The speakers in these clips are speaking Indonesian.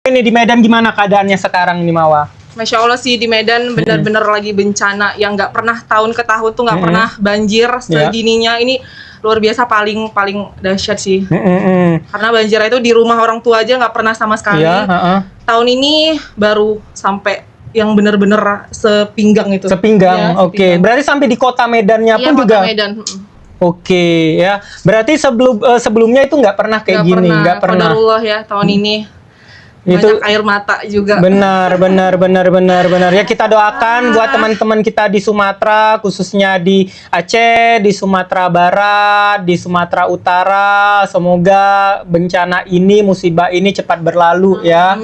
Ini di Medan gimana keadaannya sekarang ini, Mawa? Masya Allah sih, di Medan benar-benar lagi bencana yang nggak pernah tahun ke tahun tuh nggak pernah banjir segininya. Ini luar biasa, paling dahsyat sih. Karena banjir itu di rumah orang tua aja nggak pernah sama sekali. Tahun ini baru sampai yang benar-benar sepinggang itu. Sepinggang, ya, oke. Berarti sampai di kota Medannya iya, pun kota juga. Medan. Oke, ya. Berarti sebelumnya itu nggak pernah kayak gini, nggak pernah. Qadarullah ya, tahun ini. Itu banyak air mata juga. benar. Ya, kita doakan buat teman-teman kita di Sumatera, khususnya di Aceh, di Sumatera Barat, di Sumatera Utara, semoga bencana ini, musibah ini cepat berlalu ya.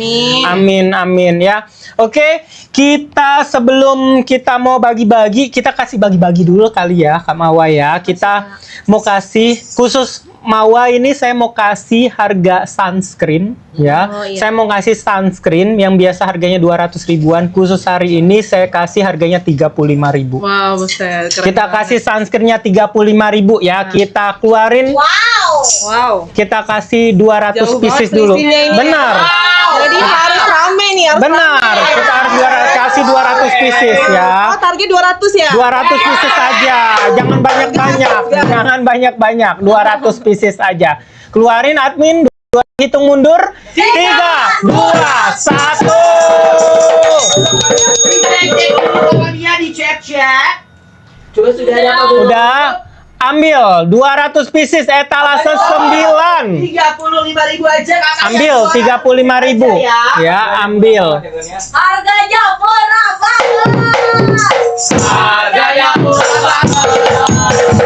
Amin ya. Oke, kita sebelum kita mau bagi-bagi, kita kasih bagi-bagi dulu kali ya, Kak Mawa ya. Kita mau kasih khusus Mawa ini, saya mau kasih harga sunscreen ya. Saya mau kasih sunscreen yang biasa harganya 200 ribuan, khusus hari ini saya kasih harganya 35.000. Wow, buset, keren kita banget. kasih sunscreennya 35.000 ya. Kita keluarin. Wow. Kita kasih 200 Jauh pieces banget dulu. isinya ini. Benar. Jadi harus rame nih, harus Benar. rame. Kita harus kasih 200 pieces ya. Oh, target 200 ya? 200 pieces saja, jangan banyak-banyak, jangan banyak-banyak, 200 pieces aja. Keluarin admin, hitung mundur, 3, 2, 1. Dicek. Coba sudah ada apa belum? Udah, ambil 200 pieces etalase 9. 35.000 aja kakak. Ambil 35.000. Ya, ambil. Harganya murah banget. Harganya murah banget.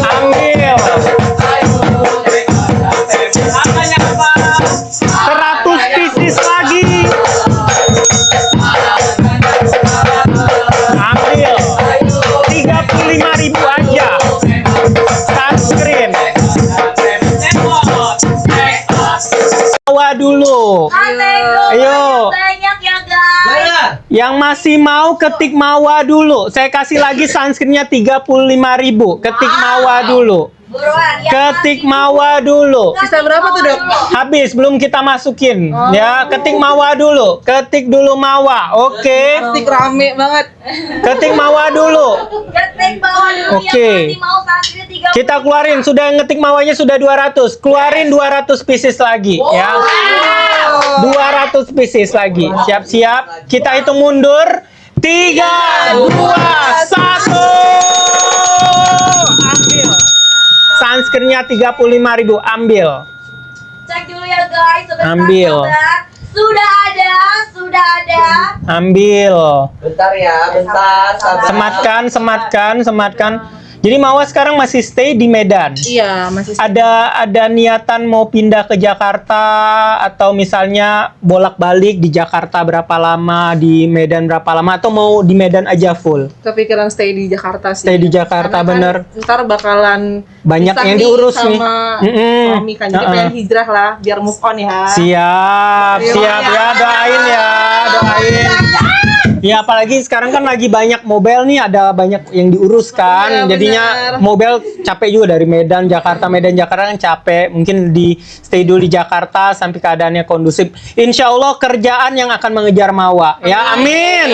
Ambil 100 pieces lagi. Ambil 35.000 aja. Sunscreen. Bawa dulu. Ayo. Banyak ya guys. Yang masih mau ketik Mawa dulu. Saya kasih lagi sunscreennya 35.000. Ketik Mawa dulu. Buruan ya. Ketik Mawa dulu. Sisa berapa tuh, Dok? Habis, belum kita masukin. Ya, ketik Mawa dulu. Ketik dulu Mawa. Oke. Pasti rame banget. Ketik Mawa dulu. Ketik bawah dulu Oke. yang masih mau santri 30. Kita keluarin, sudah ngetik Mawanya sudah 200. Keluarin 200 pieces lagi ya. 200 pieces lagi. Siap-siap. Kita hitung mundur. 3, 2, 1. Ambil. Sunscreennya 35.000. Ambil. Cek dulu ya guys. Sebentar, Ambil. sebentar. Sudah ada. Ambil. Bentar ya, bentar. Sabar. Sematkan. Jadi Mawa sekarang masih stay di Medan. Iya, masih Ada niatan mau pindah ke Jakarta, atau misalnya bolak-balik di Jakarta berapa lama, di Medan berapa lama, atau mau di Medan aja full? kepikiran stay di Jakarta sih. Stay di Jakarta, Karena bener. kan ntar bakalan Banyak pisah yang nih diurus sama nih. suami kan. Jadi pengen hijrah lah biar move on ya. Siap ya, doain ya, doain. Ya, apalagi sekarang kan lagi banyak mobile nih, ada banyak yang diurus kan. Iya, Jadinya benar. mobile capek juga dari Medan Jakarta kan capek. Mungkin di stay dulu di Jakarta sampai keadaannya kondusif. Insya Allah kerjaan yang akan mengejar Mawa. Ya, amin.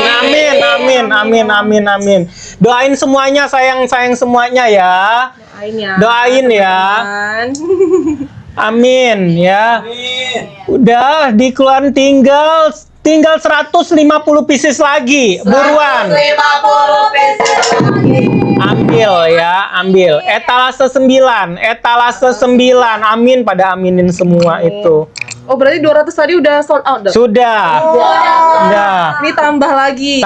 Doain semuanya, sayang semuanya ya. Doain ya. Doain ya. Amin ya. Udah dikeluarin, tinggal 150 pieces lagi. Buruan. 50 pesos lagi. Ambil. Etalase 9. Amin, pada aminin semua itu. Oh, berarti 200 tadi udah sold out, Dok? Sudah. Udah. Ini tambah lagi.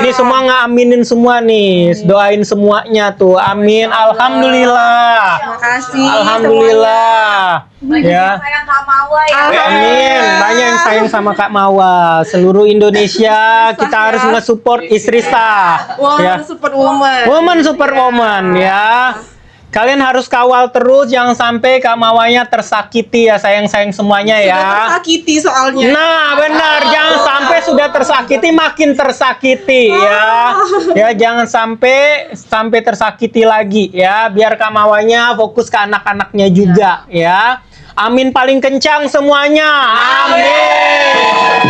Ini semua ngaminin semua nih. Doain semuanya tuh. Amin. Alhamdulillah. Makasih. Alhamdulillah. Banyak Ya. yang sayang Kak Mawa ya. Amin. Banyak yang sayang sama Kak Mawa. Seluruh Indonesia kita harus nge-support istri sah. Woman Ya. super woman. Woman super woman ya. Kalian harus kawal terus, jangan sampai Kak Mawanya tersakiti ya, sayang-sayang semuanya ya. Sudah tersakiti soalnya. Nah, benar, jangan sampai sudah tersakiti makin tersakiti ya. Ya, jangan sampai tersakiti lagi ya, biar Kak Mawanya fokus ke anak-anaknya juga ya. Amin paling kencang semuanya. Amin.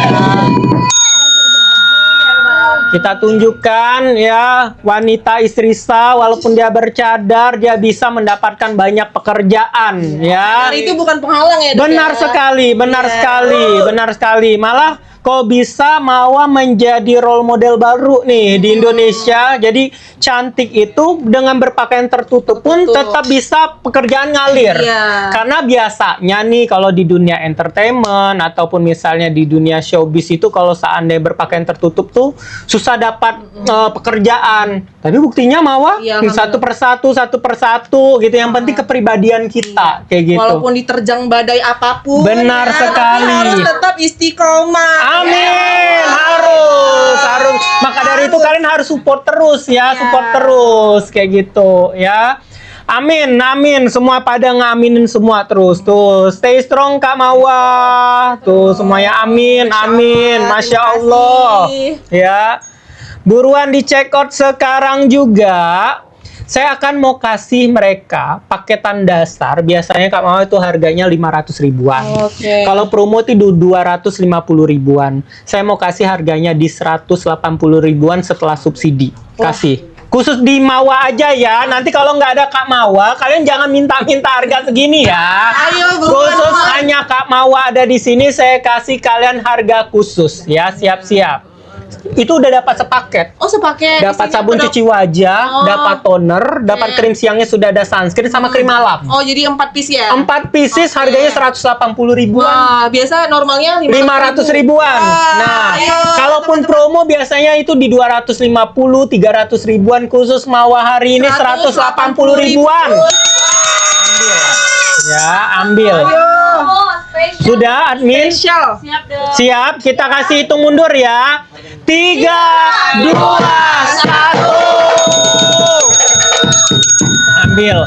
Kita tunjukkan ya, wanita istri sah walaupun dia bercadar, dia bisa mendapatkan banyak pekerjaan ya. Itu bukan penghalang ya, Dok, Benar ya? sekali, benar sekali. Malah kok bisa Mawa menjadi role model baru nih di Indonesia. Jadi cantik itu dengan berpakaian tertutup pun tetap bisa pekerjaan ngalir. Iya. Karena biasanya nih kalau di dunia entertainment ataupun misalnya di dunia showbiz itu kalau seandainya berpakaian tertutup tuh susah dapat pekerjaan. Tapi buktinya Mawa Iya, satu persatu gitu. Yang penting kepribadian kita kayak gitu. Walaupun diterjang badai apapun. Benar ya, sekali. tapi harus tetap istiqomah. Amin, harus. Maka dari itu kalian harus support terus ya, support terus kayak gitu ya. Amin. Semua pada ngaminin semua terus. Tuh, stay strong Kak Mawa. Tuh semuanya amin. Masya Allah. Ya. Buruan di check out sekarang juga. Saya akan mau kasih mereka paketan dasar. Biasanya Kak Mawa itu harganya 500 ribuan. Oke. Kalau promo itu 250 ribuan. Saya mau kasih harganya di 180 ribuan setelah subsidi. Kasih. Khusus di Mawa aja ya. Nanti kalau nggak ada Kak Mawa, kalian jangan minta-minta harga segini ya. Ayo, buruan, Khusus buruan. hanya Kak Mawa ada di sini, saya kasih kalian harga khusus ya. Siap-siap. Itu udah dapat sepaket. Oh, sepaket. Dapat Isinya sabun apa, Dok? cuci wajah, Oh. dapat toner, dapat krim siangnya sudah ada sunscreen sama krim malam. Oh, jadi 4 piece ya? 4 pieces Oke. harganya 180 ribuan. Wah, biasa normalnya 500 ribuan. Nah, ayo, kalaupun promo biasanya itu di 250, 300 ribuan, khusus Mawa hari ini 180 ribuan. Ambil. Oh, spesial. Sudah, admin? Spesial. Siap dong. Siap, kita kasih hitung mundur ya. 3, 2, 1. Ambil.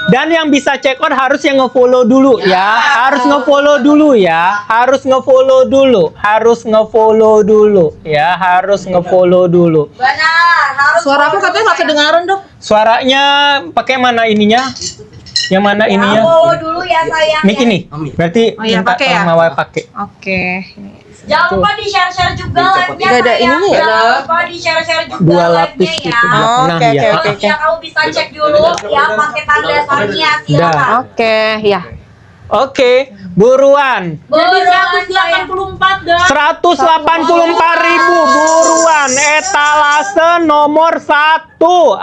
Dan yang bisa check out harus yang nge-follow dulu ya. Harus nge-follow dulu ya. Harus nge-follow dulu. Benar, harus. Suara aku katanya nggak kedengaran, Dok. Suaranya pakai mana ininya? Yang mana ininya? Follow dulu ya sayang. Mic ini. Berarti Oh iya, minta pakai ya? tolong Mawa pakai. Oke. Jangan lupa di-share-share juga live-nya Nggak ada sayang. ininya ya? Jangan lupa di-share-share juga 2 live-nya lapis ya. gitu. Nah, Oke, ya. oke. Ya kamu bisa cek dulu ya paketan dasarnya silakan. Oke, ya. Oke, buruan. Jadi 184 dan 184 ribu buruan. Etalase nomor 1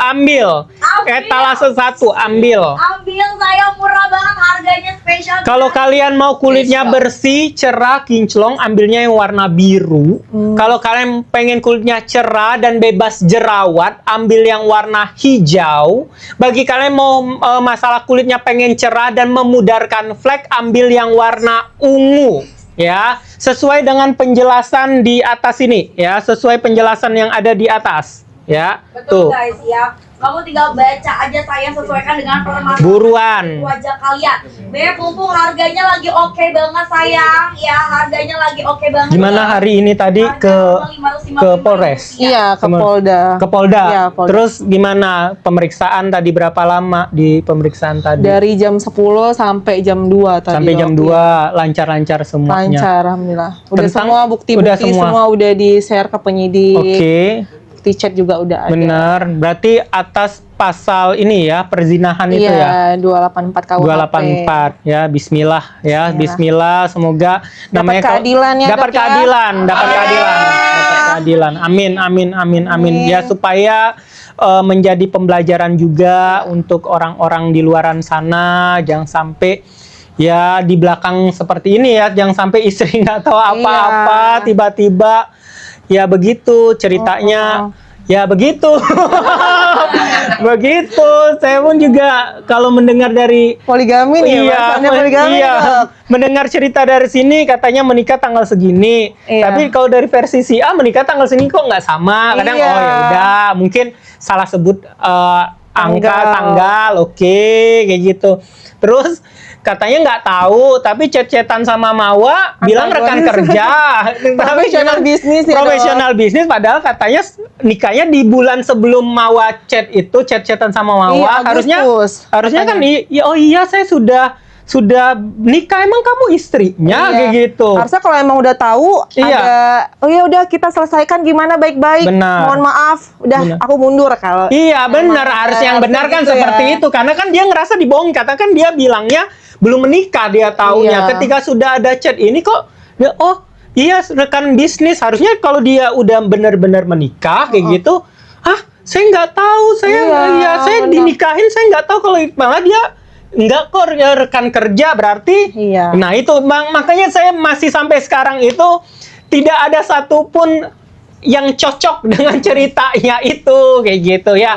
ambil. Etalase 1 ambil. ambil saya murah banget harganya spesial. Kalau kalian mau kulitnya bersih, cerah, kinclong, ambilnya yang warna biru. Kalau kalian pengen kulitnya cerah dan bebas jerawat, ambil yang warna hijau. Bagi kalian mau masalah kulitnya pengen cerah dan memudarkan flek, ambil yang warna ungu. Ya, sesuai dengan penjelasan di atas ini. Ya, sesuai penjelasan yang ada di atas. Ya, Betul tuh. guys ya. Kamu tinggal baca aja saya sesuaikan dengan permasalahan Buruan. wajah kalian. Beb, mumpung harganya lagi oke banget sayang. Ya, harganya lagi oke banget. Gimana ya. hari ini tadi Harga cuma 550 ke Polres? Iya, ke Kemana? Polda. Ke Polda. Iya, Polda. Terus gimana pemeriksaan tadi, berapa lama di pemeriksaan tadi? Dari jam 10 sampai jam 2 tadi. Sampai jam Dok. 2 lancar-lancar semuanya. Lancar, alhamdulillah. Udah Tentang- semua bukti-bukti udah semua. semua udah di-share ke penyidik. Oke, Bukti chat juga udah ada. benar. Berarti atas pasal ini ya, perzinahan itu ya. Iya, 284 KUHP. 284 ya, bismillah ya, bismillah, semoga Dapat kalau- keadilan ya, dapat Dok, ya. keadilan, dapat keadilan. Amin. Ya, supaya menjadi pembelajaran juga untuk orang-orang di luaran sana, jangan sampai ya di belakang seperti ini ya, jangan sampai istri nggak tahu apa-apa, Iya. tiba-tiba ya begitu ceritanya. Ya begitu. Begitu. Saya pun juga kalau mendengar dari Poligami nih, bahasannya poligami, iya. Dok. Mendengar cerita dari sini katanya menikah tanggal segini. Iya. Tapi kalau dari versi si A menikah tanggal segini kok nggak sama. Kadang Iya. oh ya udah, mungkin salah sebut angka, tanggal, oke, kayak gitu. Terus katanya nggak tahu, tapi chat-chatan sama Mawa bilang rekan kerja. Profesional bisnis ya, profesional bisnis, padahal katanya nikahnya di bulan sebelum Mawa chat itu, chat-chatan sama Mawa. Iya, harusnya kan oh iya saya sudah nikah, emang kamu istrinya, kayak gitu. Harusnya kalau emang udah tahu ada, oh ya udah kita selesaikan gimana baik-baik. Mohon maaf, udah aku mundur kalau. Iya benar, harus yang benar kan seperti itu, karena kan dia ngerasa dibohong, katakan dia bilangnya belum menikah, dia taunya ketika sudah ada chat ini kok dia, oh iya rekan bisnis. Harusnya kalau dia udah benar-benar menikah kayak gitu, saya nggak tahu, saya dinikahin, saya nggak tahu, kalau malah dia enggak kok rekan kerja berarti. Nah itu makanya saya masih sampai sekarang itu tidak ada satupun yang cocok dengan ceritanya itu, kayak gitu ya.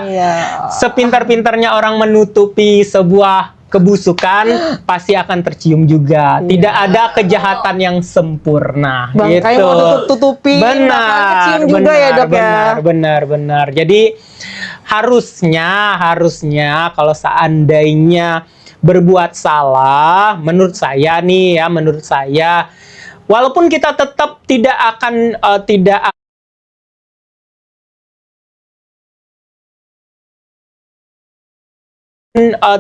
Sepintar-pintarnya orang menutupi sebuah kebusukan pasti akan tercium juga. Tidak ada kejahatan yang sempurna. Bangkai gitu. mau tutup-tutupi, benar, juga ya dok ya. Benar. Jadi harusnya kalau seandainya berbuat salah, menurut saya walaupun kita tetap tidak akan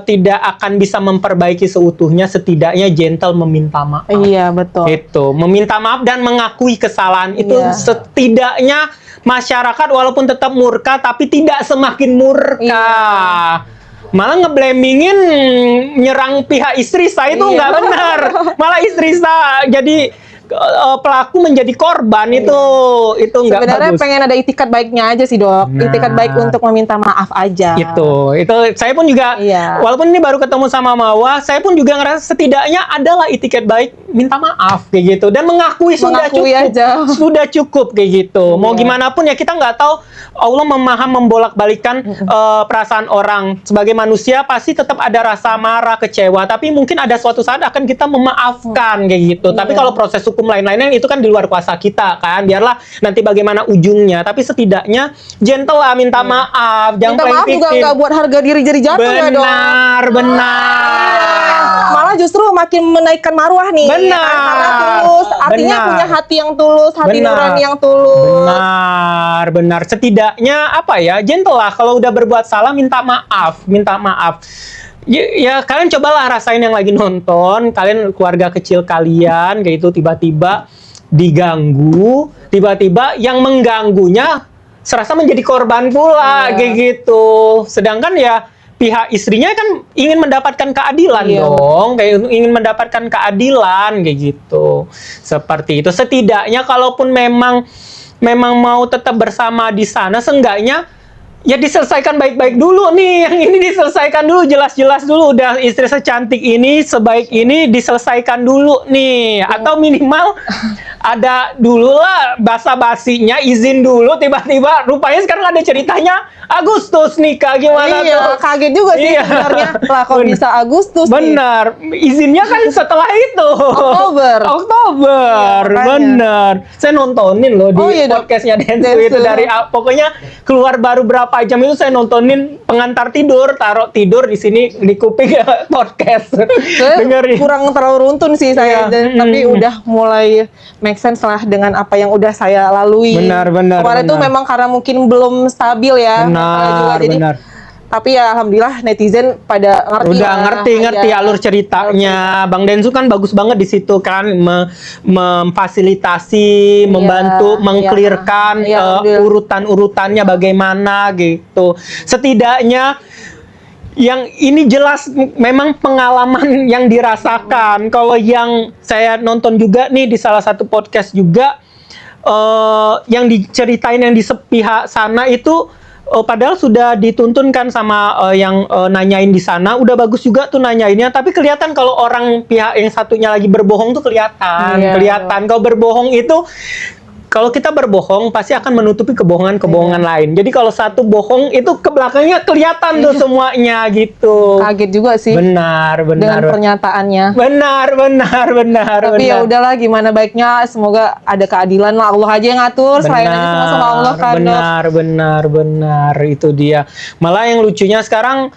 tidak akan bisa memperbaiki seutuhnya, setidaknya gentle meminta maaf. Iya betul. Itu meminta maaf dan mengakui kesalahan itu setidaknya masyarakat walaupun tetap murka tapi tidak semakin murka. Malah ngeblamingin, nyerang pihak istri saya itu nggak benar. Malah istri saya jadi pelaku menjadi korban, itu nggak bagus. Sebenarnya pengen ada itikat baiknya aja sih dok. Itikat baik untuk meminta maaf aja. Itu saya pun juga walaupun ini baru ketemu sama Mawa, saya pun juga ngerasa setidaknya adalah itikat baik minta maaf kayak gitu dan mengakui sudah cukup kayak gitu. Mau gimana pun ya kita nggak tahu, Allah membolak-balikan perasaan orang. Sebagai manusia pasti tetap ada rasa marah, kecewa, tapi mungkin ada suatu saat akan kita memaafkan kayak gitu. Tapi kalau proses hukum lain-lainnya itu kan di luar kuasa kita kan, biarlah nanti bagaimana ujungnya, tapi setidaknya gentle lah minta maaf, jangan minta maaf juga nggak buat harga diri jadi jatuh ya dong. Benar. Malah justru makin menaikkan marwah nih. Benar. Karena tulus, artinya punya hati yang tulus, hati nurani yang tulus. Benar. Setidaknya gentle lah, kalau udah berbuat salah minta maaf. Ya kalian cobalah rasain yang lagi nonton, kalian keluarga kecil kalian kayak itu tiba-tiba diganggu, tiba-tiba yang mengganggunya serasa menjadi korban pula kayak gitu. Sedangkan ya pihak istrinya kan ingin mendapatkan keadilan dong, kayak ingin mendapatkan keadilan kayak gitu. Seperti itu. Setidaknya kalaupun memang mau tetap bersama di sana, seenggaknya ya diselesaikan baik-baik dulu nih, yang ini diselesaikan dulu, jelas-jelas dulu, udah istri secantik ini, sebaik ini, diselesaikan dulu nih, atau minimal ada dulu lah basa-basinya, izin dulu, tiba-tiba rupanya sekarang ada ceritanya Agustus nikah, gimana tuh? Kaget juga sih sebenarnya, lah kok bisa Agustus bener, izinnya kan setelah itu Oktober, bener. Saya nontonin loh di podcastnya Densu itu dari pokoknya keluar baru berapa jam itu saya nontonin pengantar tidur, taruh tidur di sini di kuping podcast. Dengerin. Kurang terlalu runtun sih saya, tapi udah mulai make sense lah dengan apa yang udah saya lalui. Benar. Kemarin itu memang karena mungkin belum stabil ya. Benar. Tapi ya alhamdulillah netizen pada ngerti. Udah ngerti alur ceritanya. Bang Densu kan bagus banget di situ kan, memfasilitasi, membantu mengclearkan urutan-urutannya bagaimana gitu. Setidaknya yang ini jelas memang pengalaman yang dirasakan. Kalau yang saya nonton juga nih di salah satu podcast juga, yang diceritain yang di pihak sana itu padahal sudah dituntunkan sama yang nanyain di sana, udah bagus juga tuh nanyainnya, tapi kelihatan kalau orang pihak yang satunya lagi berbohong tuh kelihatan. Kalau berbohong itu kalau kita berbohong pasti akan menutupi kebohongan-kebohongan lain. Jadi kalau satu bohong itu ke belakangnya kelihatan tuh semuanya gitu. Kaget juga sih. Benar. Dengan pernyataannya. Benar. Tapi ya udahlah, gimana baiknya, semoga ada keadilan lah, Allah aja yang ngatur, selain aja semua sama Allah kan. Benar, itu dia. Malah yang lucunya sekarang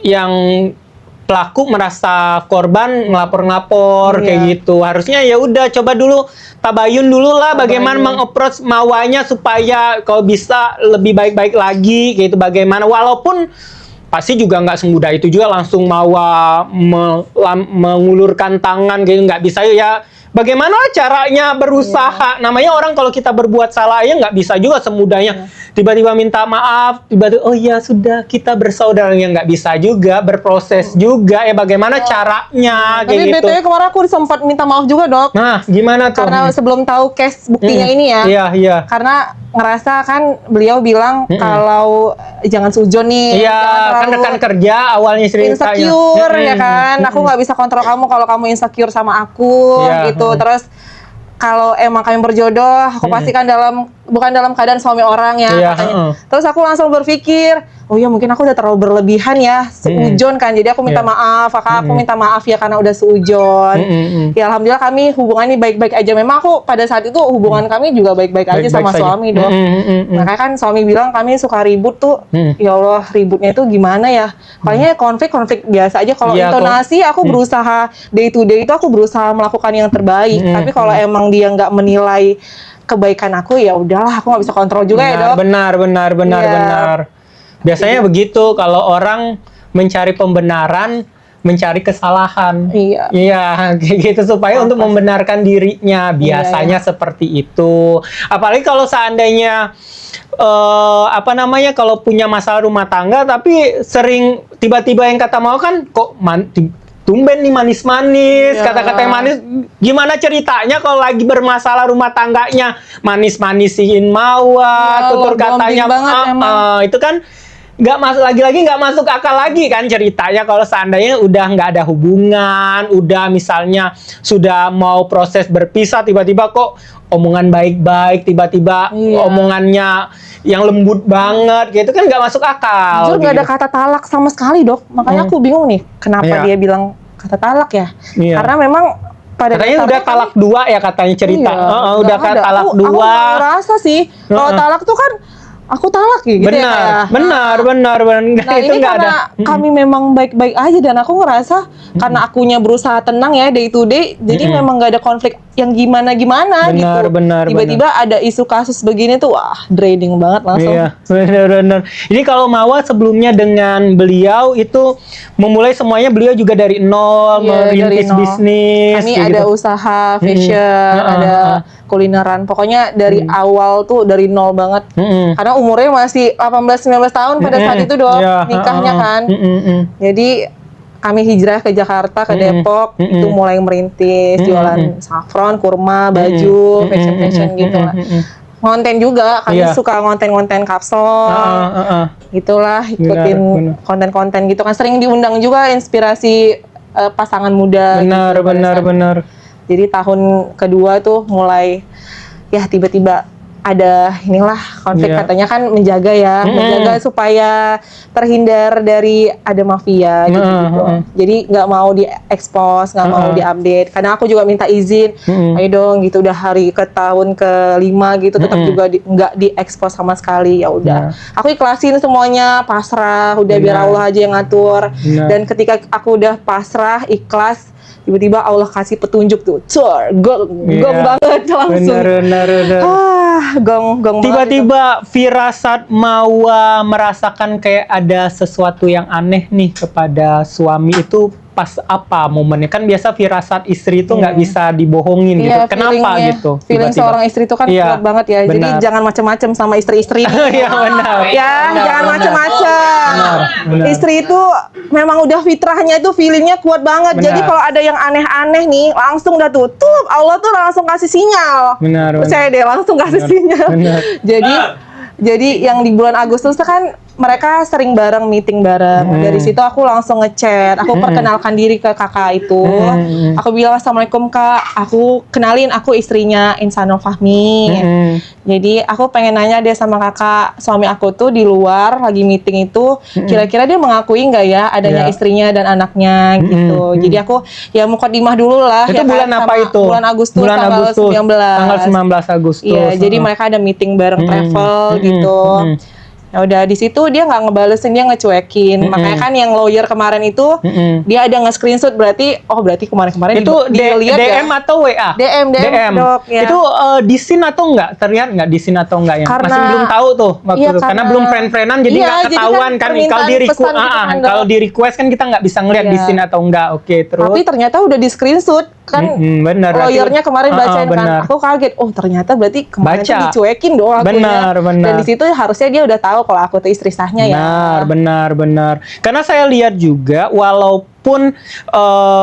yang pelaku merasa korban ngelapor kayak gitu. Harusnya ya udah coba dulu tabayun dulu lah bagaimana meng-approach mawanya supaya kalau bisa lebih baik-baik lagi gitu, bagaimana, walaupun pasti juga nggak semudah itu juga langsung mawa mengulurkan tangan gitu, nggak bisa ya. Bagaimana caranya berusaha? Namanya orang kalau kita berbuat salah ya nggak bisa juga semudahnya tiba-tiba minta maaf, tiba-tiba oh ya sudah kita bersaudara, yang nggak bisa juga, berproses juga ya bagaimana caranya Tapi kayak gitu. BTW kemarin aku sempat minta maaf juga, Dok. Nah, gimana tuh? Karena sebelum tahu case buktinya ini ya. Iya. Karena ngerasa kan beliau bilang kalau jangan sujon nih. Iya, kan rekan kerja awalnya ceritanya. Insecure ya kan. Aku nggak bisa kontrol kamu kalau kamu insecure sama aku gitu. Terus kalau emang kami berjodoh, aku pastikan bukan dalam keadaan suami orang ya katanya. Terus aku langsung berpikir, oh ya mungkin aku udah terlalu berlebihan ya, seujon kan. Jadi aku minta maaf, kakak aku minta maaf ya karena udah seujon. Ya alhamdulillah kami hubungan ini baik-baik aja. Memang aku pada saat itu hubungan kami juga baik-baik aja sama suami, Dok. Makanya kan suami bilang kami suka ribut tuh. Ya Allah, ributnya itu gimana ya? Kayaknya konflik biasa aja. Kalau intonasi aku berusaha day to day itu aku berusaha melakukan yang terbaik. Tapi kalau emang dia nggak menilai kebaikan aku, ya udahlah, aku nggak bisa kontrol juga ya, Dok. Benar. Biasanya begitu kalau orang mencari pembenaran, mencari kesalahan. Iya, kayak gitu supaya untuk membenarkan dirinya. Biasanya seperti itu. Apalagi kalau seandainya kalau punya masalah rumah tangga tapi sering tiba-tiba yang kata mau kan kok tumben nih manis-manis, kata-kata yang manis. Gimana ceritanya kalau lagi bermasalah rumah tangganya manis-manisiin Mawa, tutur katanya itu kan nggak masuk akal lagi kan ceritanya kalau seandainya udah nggak ada hubungan, udah misalnya sudah mau proses berpisah, tiba-tiba kok omongan baik-baik, tiba-tiba omongannya yang lembut banget gitu kan nggak masuk akal. Jujur nggak ada kata talak sama sekali, Dok. Makanya aku bingung nih kenapa dia bilang kata talak ya. Karena memang pada katanya udah talak dua ya katanya cerita. Udah talak dua. Aku nggak ngerasa sih kalau talak tuh kan aku talak gitu ya. Benar. Nah itu ini karena kami memang baik-baik aja dan aku ngerasa karena akunya berusaha tenang ya day to day, jadi memang gak ada konflik yang gimana-gimana gitu. Tiba-tiba ada isu kasus begini tuh, wah draining banget langsung. Iya, benar. Ini kalau Mawa sebelumnya dengan beliau itu memulai semuanya beliau juga dari nol, merintis bisnis. Kami ada usaha fashion, ada kulineran. Pokoknya dari awal tuh dari nol banget. Karena umurnya masih 18-19 tahun pada saat itu, Dok, nikahnya kan. Jadi kami hijrah ke Jakarta, ke Depok, itu mulai merintis, jualan saffron, kurma, baju, fashion gitu lah. Konten juga, kami suka konten-konten kapsul, gitulah, ikutin konten-konten gitu kan. Sering diundang juga inspirasi pasangan muda. Benar. Jadi tahun kedua tuh mulai ya tiba-tiba ada inilah konflik, katanya kan menjaga supaya terhindar dari ada mafia gitu. Jadi nggak mau diekspos, nggak mau diupdate. Karena aku juga minta izin, ayo dong gitu, udah hari ke tahun ke-5 gitu tetap juga nggak diekspos sama sekali. Ya udah, aku ikhlasin semuanya, pasrah, udah biar Allah aja yang ngatur. Dan ketika aku udah pasrah, ikhlas, tiba-tiba Allah kasih petunjuk tuh, gong banget langsung. Benar. Gong tiba-tiba firasat Mawa merasakan kayak ada sesuatu yang aneh nih kepada suami itu pas apa momennya? Kan biasa firasat istri itu nggak bisa dibohongin gitu. Kenapa gitu? Feeling seorang istri itu kan kuat banget ya. Jadi jangan macam-macam sama istri-istri. Iya benar. Jangan macam-macam. Istri itu memang udah fitrahnya itu feelingnya kuat banget. Jadi kalau ada yang aneh-aneh nih, langsung udah tutup. Allah tuh langsung kasih sinyal. Benar. Percaya deh, langsung kasih sinyal. Jadi yang di bulan Agustus kan mereka sering bareng meeting bareng. Dari situ aku langsung ngechat, aku perkenalkan diri ke kakak itu. Aku bilang, assalamualaikum kak, aku kenalin aku istrinya Insanul Fahmi. Jadi aku pengen nanya deh sama kakak, suami aku tuh di luar lagi meeting itu, kira-kira dia mengakui nggak ya adanya istrinya dan anaknya gitu. Jadi aku ya mukadimah dulu lah. Itu ya bulan kan, apa sama itu? Bulan Agustus, Bulan tanggal Agustus, 19. tanggal 19 Agustus. Iya, jadi mereka ada meeting bareng travel gitu. Ya udah di situ dia nggak ngebalesin, dia ngecuekin. Makanya kan yang lawyer kemarin itu dia ada nge-screenshot, berarti kemarin-kemarin itu dilihat DM ya. atau WA? DM dok ya. Itu di scene atau enggak? Terlihat nggak di scene atau enggak ya? Karena- Masih belum tahu tuh waktu Iya, itu. Karena karena- belum friend-friendan jadi Iya, nggak jadi ketahuan kan kan. permintaan Kalau di pesan gitu kan, Dok. kalau di request kan kita nggak bisa ngeliat di Iya. scene atau enggak. Oke, terus. Tapi ternyata udah di screenshot kan. Bener. berarti- Lawyernya kemarin bacain kan. bener. Aku kaget. Oh ternyata berarti kemarin tuh Baca. dicuekin dong akunya. Benar. Dan di situ harusnya dia udah tahu kalau aku tuh istri sahnya ya. Benar. Karena saya lihat juga walaupun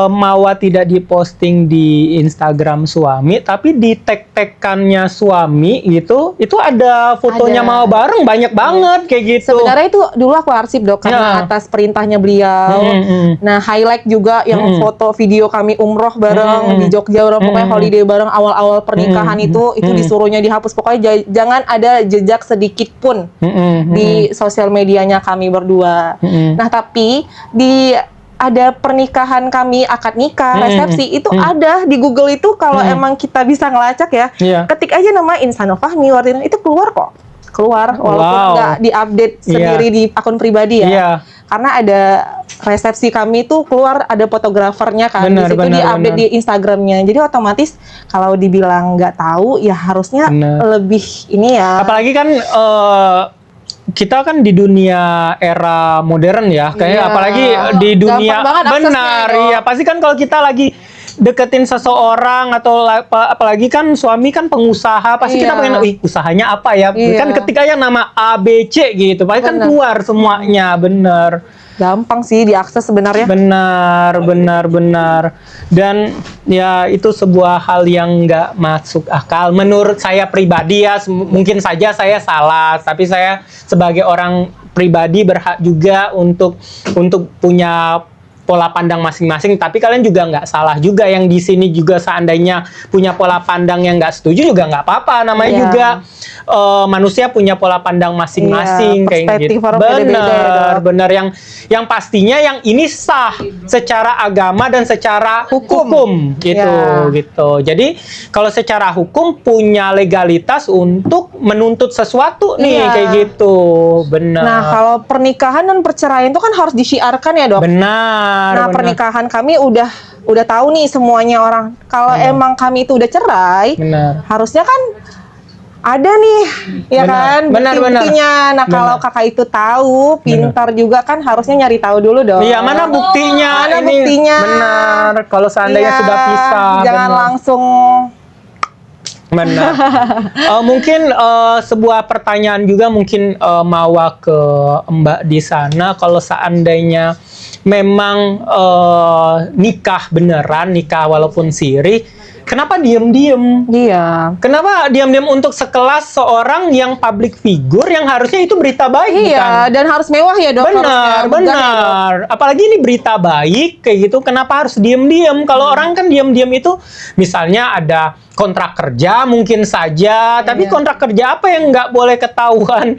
Mawa tidak diposting di Instagram suami, tapi di tag-tagkannya suami gitu, itu ada fotonya Ada. Mawa bareng banyak banget kayak gitu. Sebenarnya itu dulu aku arsip dok karena atas perintahnya beliau. Nah highlight juga yang foto video kami umroh bareng di Jogja, pokoknya holiday bareng awal-awal pernikahan itu disuruhnya dihapus. Pokoknya jangan ada jejak sedikit pun di sosial medianya kami berdua. Nah tapi ada pernikahan kami, akad nikah, resepsi itu ada di Google itu kalau emang kita bisa ngelacak ya. Iya. Ketik aja nama Insanul Fahmi Wardina itu keluar kok. Walaupun Wow. nggak diupdate sendiri di akun pribadi ya. Iya. Karena ada resepsi kami itu keluar ada fotografernya kan. Di situ diupdate di Instagramnya. Jadi otomatis kalau dibilang nggak tahu ya harusnya lebih ini ya. Apalagi kan kita kan di dunia era modern ya, kayak Iya. apalagi di dunia Gampang banget aksesnya, benar, dok. iya pasti kan kalau kita lagi deketin seseorang atau apalagi kan suami kan pengusaha, pasti kita Iya. pengen, usahanya apa ya? Iya. Kan ketika yang nama A, B, C gitu, pasti kan Benar. keluar semuanya, bener. Gampang sih diakses sebenarnya. Benar. Dan ya itu sebuah hal yang nggak masuk akal. Menurut saya pribadi ya, mungkin saja saya salah, tapi saya sebagai orang pribadi berhak juga untuk punya pola pandang masing-masing. Tapi kalian juga nggak salah juga yang di sini juga seandainya punya pola pandang yang nggak setuju juga nggak apa-apa. Namanya Iya. juga manusia punya pola pandang masing-masing Iya, kayak perspektif gitu. orang beda-beda ya, Dok. Benar yang pastinya yang ini sah secara agama dan secara hukum gitu. Jadi kalau secara hukum punya legalitas untuk menuntut sesuatu nih Iya. kayak gitu. Benar. Nah, kalau pernikahan dan perceraian itu kan harus disiarkan ya, Dok. benar. Pernikahan kami udah tahu nih semuanya orang. Kalau emang kami itu udah cerai, Benar. harusnya kan ada nih, ya Benar. kan, Benar. bukti-buktinya. Nah, kalau kakak itu tahu, pintar juga kan harusnya nyari tahu dulu dong. Iya, mana buktinya? Mana Ini buktinya? Benar. Kalau seandainya Iya, sudah pisah. jangan benar. langsung. Benar. Mungkin sebuah pertanyaan juga mungkin Mawa ke Mbak di sana, kalau seandainya memang nikah beneran, nikah walaupun siri, kenapa diem-diem? Iya. Kenapa diam-diam untuk sekelas seorang yang public figure yang harusnya itu berita baik, bukan? Iya, dan harus mewah ya, Dok. harusnya. Megah ya, Dok. Benar. Apalagi ini berita baik kayak gitu, kenapa harus diem-diem? Kalau orang kan diem-diem itu misalnya ada kontrak kerja mungkin saja, tapi kontrak kerja apa yang nggak boleh ketahuan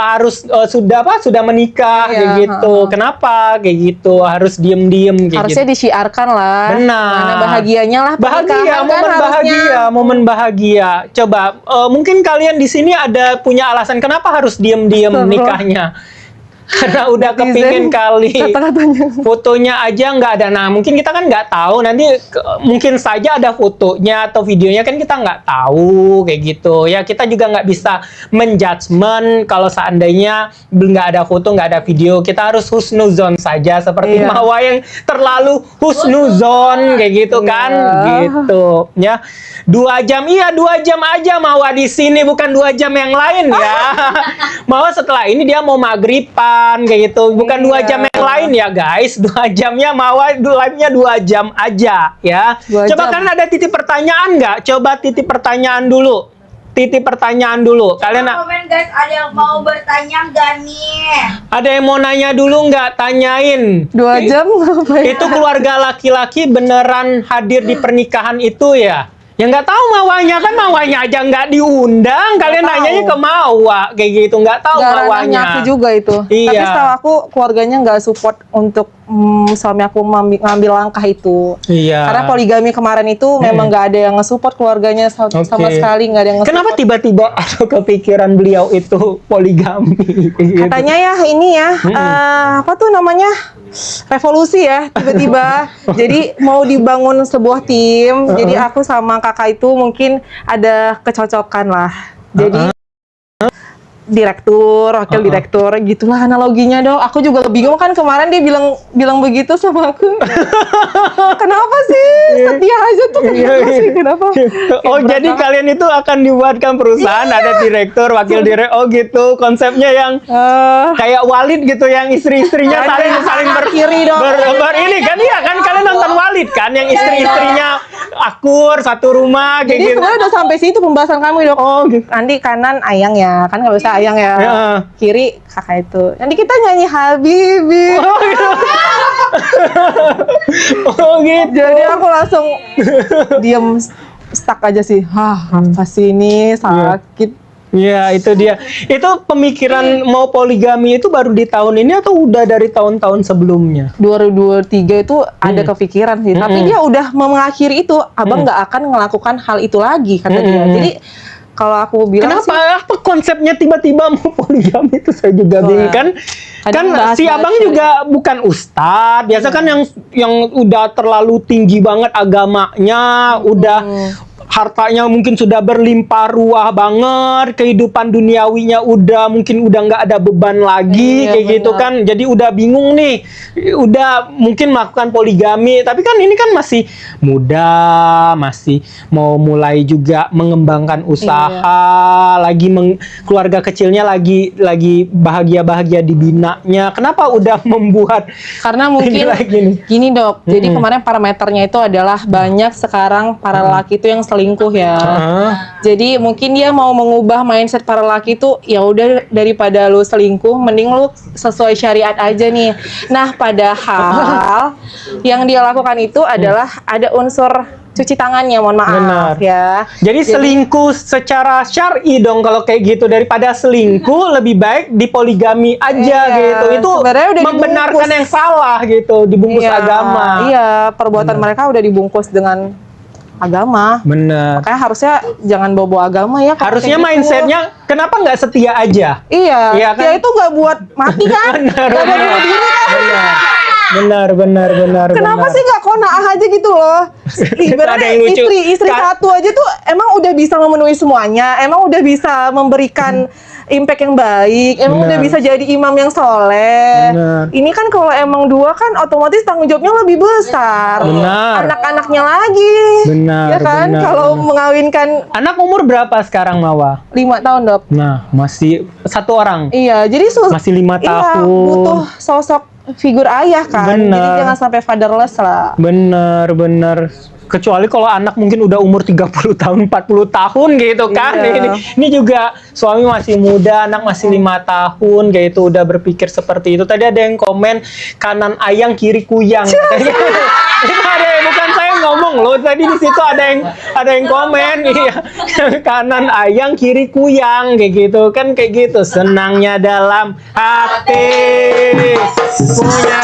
harus sudah menikah kayak gitu. Kenapa kayak gitu harus diem-diem kayak Harusnya gitu? disiarkan lah. Benar. Mana bahagianya lah Bahagia, pernikahan kan harusnya. momen bahagia. Coba mungkin kalian di sini ada punya alasan kenapa harus diem-diem Astagfirullah. nikahnya? Karena udah Netizen, kepingin kali kata-katanya. fotonya aja nggak ada. Nah mungkin kita kan nggak tahu nanti mungkin saja ada fotonya atau videonya kan kita nggak tahu kayak gitu ya. Kita juga nggak bisa menjudgment kalau seandainya nggak ada foto nggak ada video. Kita harus husnuzon saja seperti Iya. Mawa yang terlalu husnuzon kayak gitu kan gitu ya. 2 jam, iya 2 jam aja Mawa di sini, bukan 2 jam yang lain ya. Mawa setelah ini dia mau maghriban kayak gitu, bukan 2 jam yang lain ya guys. 2 jamnya Mawa live-nya 2 jam aja ya. 2 Coba jam. kan ada titip pertanyaan nggak? Coba titip pertanyaan dulu. titip pertanyaan dulu. Kalian Komen guys, ada yang mau bertanya nggak nih? ada yang mau nanya dulu nggak? Tanyain. 2 jam ngapain? Itu keluarga laki-laki beneran hadir di pernikahan itu ya? Ya nggak tahu Mawanya, kan Mawanya aja nggak diundang. Kalian Nggak nanyanya tahu. ke Mawa kayak gitu, nggak tahu Nggak ranahnya Mawanya. aku juga itu. Iya. Tapi setahu aku keluarganya nggak support untuk suami aku ngambil langkah itu. Iya. Karena poligami kemarin itu memang nggak ada yang nge-support keluarganya sama Oke. sekali, nggak ada yang nge-support. Kenapa tiba-tiba ada kepikiran beliau itu poligami? Gitu. Katanya ya ini ya, apa tuh namanya? Revolusi ya, tiba-tiba. Jadi mau dibangun sebuah tim. Jadi aku sama kakak itu mungkin ada kecocokan lah. Jadi direktur, wakil direktur, gitulah analoginya dong. Aku juga bingung kan kemarin dia bilang begitu sama aku. Kenapa sih? Setia aja tuh kenapa sih? Kenapa? Oh, jadi kalian itu akan dibuatkan perusahaan, ada direktur, wakil direktur. Oh gitu, konsepnya yang kayak Walid gitu, yang istri-istrinya saling kiri dong. ini kan, iya kan, kalian nonton Walid kan, yang istri-istrinya akur satu rumah kayak Jadi gitu. sebenarnya udah sampai situ pembahasan kami dok. Oh gitu. Nanti kanan ayang ya, kan nggak bisa ayang ya. Ya. Kiri kakak itu. Nanti kita nyanyi Habibi. Oh gitu. Oh gitu. Jadi aku langsung diem stuck aja sih. Apa sih ini sakit. Iya, itu dia. Itu pemikiran mau poligami itu baru di tahun ini atau udah dari tahun-tahun sebelumnya? 2023 itu ada kepikiran sih, tapi dia udah mengakhiri itu, abang nggak akan melakukan hal itu lagi kata dia. Jadi kalau aku bilang Kenapa? sih, Apa konsepnya tiba-tiba mau poligami itu saya juga bingung kan? Kadang Kan si bahas-bahas abang syariat. juga bukan ustadz. Biasa kan yang udah terlalu tinggi banget agamanya, udah hartanya mungkin sudah berlimpah ruah banget, kehidupan duniawinya mungkin udah nggak ada beban lagi Iya, kayak gitu benar. kan. Jadi udah bingung nih, udah mungkin melakukan poligami, tapi kan ini kan masih muda, masih mau mulai juga mengembangkan usaha, lagi keluarga kecilnya lagi bahagia-bahagia dibinanya. Kenapa udah membuat karena mungkin ini lagi nih? gini dok, jadi kemarin parameternya itu adalah banyak sekarang para laki itu yang selingkuh ya. Jadi mungkin dia mau mengubah mindset para laki itu, ya udah daripada lu selingkuh, mending lu sesuai syariat aja nih. Nah padahal yang dia lakukan itu adalah ada unsur cuci tangannya, mohon maaf Benar. ya. Jadi selingkuh secara syar'i dong kalau kayak gitu, daripada selingkuh lebih baik dipoligami aja Iya, gitu. Itu sebenarnya udah membenarkan dibungkus. yang salah gitu, dibungkus Iya, agama. Iya, perbuatan mereka udah dibungkus dengan agama. Bener. Makanya harusnya jangan bawa agama ya. kalau Harusnya kayak gitu. mindsetnya kenapa nggak setia aja? Iya, Iya kan? dia itu nggak buat mati kan? Benar, Nggak buat benar. bunuh diri kan? Benar. Kenapa sih nggak konaah aja gitu loh? Ada Ibaratnya yang lucu. istri satu aja tuh emang udah bisa memenuhi semuanya, emang udah bisa memberikan impact yang baik, emang Benar. udah bisa jadi imam yang soleh. Benar. Ini kan kalau emang dua kan otomatis tanggung jawabnya lebih besar. Benar. Anak-anaknya lagi. Benar, Ya kan? benar, Kalau benar. mengawinkan Anak umur berapa sekarang Mawa? 5 tahun dok. Nah, masih satu orang. Iya, jadi Masih 5 Iya, tahun. butuh sosok figur ayah kan. Jadi Benar. jangan sampai fatherless lah. Bener. Kecuali kalau anak mungkin udah umur 30 tahun, 40 tahun gitu kan. Iya. Ini juga suami masih muda, anak masih 5 tahun kayak itu udah berpikir seperti itu. Tadi ada yang komen kanan ayang kiri kuyang. Itu ada yang bukan saya ngomong loh. Tadi di situ ada yang komen iya. Kanan ayang kiri kuyang kayak gitu kan, kayak gitu. Senangnya dalam hati punya